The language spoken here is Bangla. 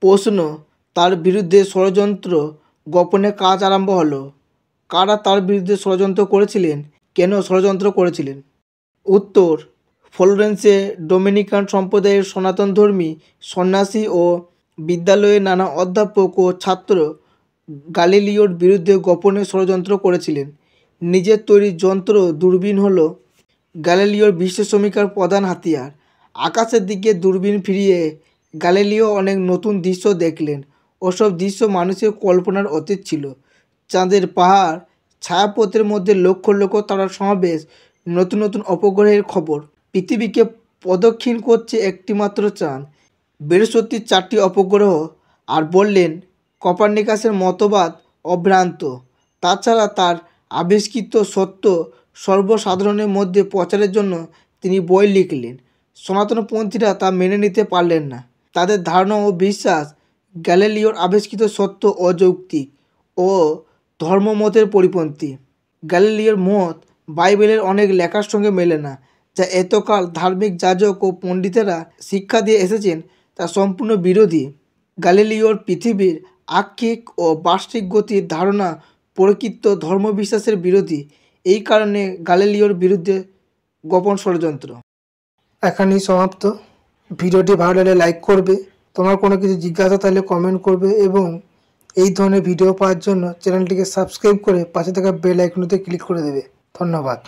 প্রশ্ন, তার বিরুদ্ধে ষড়যন্ত্র গোপনে কাজ আরম্ভ হলো। কারা তার বিরুদ্ধে ষড়যন্ত্র করেছিলেন, কেন ষড়যন্ত্র করেছিলেন? উত্তর, ফ্লোরেন্সে ডোমিনিকান সম্প্রদায়ের সনাতনধর্মী সন্ন্যাসী ও বিদ্যালয়ের নানা অধ্যাপক ও ছাত্র গালিলিওর বিরুদ্ধে গোপনে ষড়যন্ত্র করেছিলেন। নিজের তৈরি যন্ত্র দূরবীন হল গ্যালিলিওর বিশ্ব সমীক্ষার প্রধান হাতিয়ার। আকাশের দিকে দূরবীন ফিরিয়ে গ্যালিলিও অনেক নতুন দৃশ্য দেখলেন। ওসব দৃশ্য মানুষের কল্পনার অতীত ছিল। চাঁদের পাহাড়, ছায়াপথের মধ্যে লক্ষ লক্ষ তারার সমাবেশ, নতুন নতুন অপগ্রহের খবর। পৃথিবীকে প্রদক্ষিণ করছে একটিমাত্র চাঁদ, বৃহস্পতির 4টি অপগ্রহ। আর বললেন, কোপার্নিকাসের মতবাদ অভ্রান্ত। তাছাড়া তার আবিষ্কৃত সত্য সর্বসাধারণের মধ্যে প্রচারের জন্য তিনি বই লিখলেন। সনাতনপন্থীরা তা মেনে নিতে পারলেন না। তাদের ধারণা ও বিশ্বাস গ্যালিলিওর আবিষ্কৃত সত্য অযৌক্তিক ও ধর্মমতের পরিপন্থী। গ্যালিলিওর মত বাইবেলের অনেক লেখার সঙ্গে মেলে না, যা এতকাল ধার্মিক যাজক ও পণ্ডিতেরা শিক্ষা দিয়ে এসেছেন, তা সম্পূর্ণ বিরোধী। গ্যালিলিওর পৃথিবীর আক্ষিক ও বার্ষিক গতির ধারণা প্রকৃত ধর্মবিশ্বাসের বিরোধী। এই কারণে গ্যালিলিওর বিরুদ্ধে গোপন ষড়যন্ত্র। এখানেই সমাপ্ত। ভিডিওটি ভালো লাগলে লাইক করবে, তোমার কোনো কিছু জিজ্ঞাসা থাকলে কমেন্ট করবে এবং এই ধরনের ভিডিও পাওয়ার জন্য চ্যানেলটিকে সাবস্ক্রাইব করে পাশে থাকা বেল আইকনটিতে ক্লিক করে দেবে। ধন্যবাদ।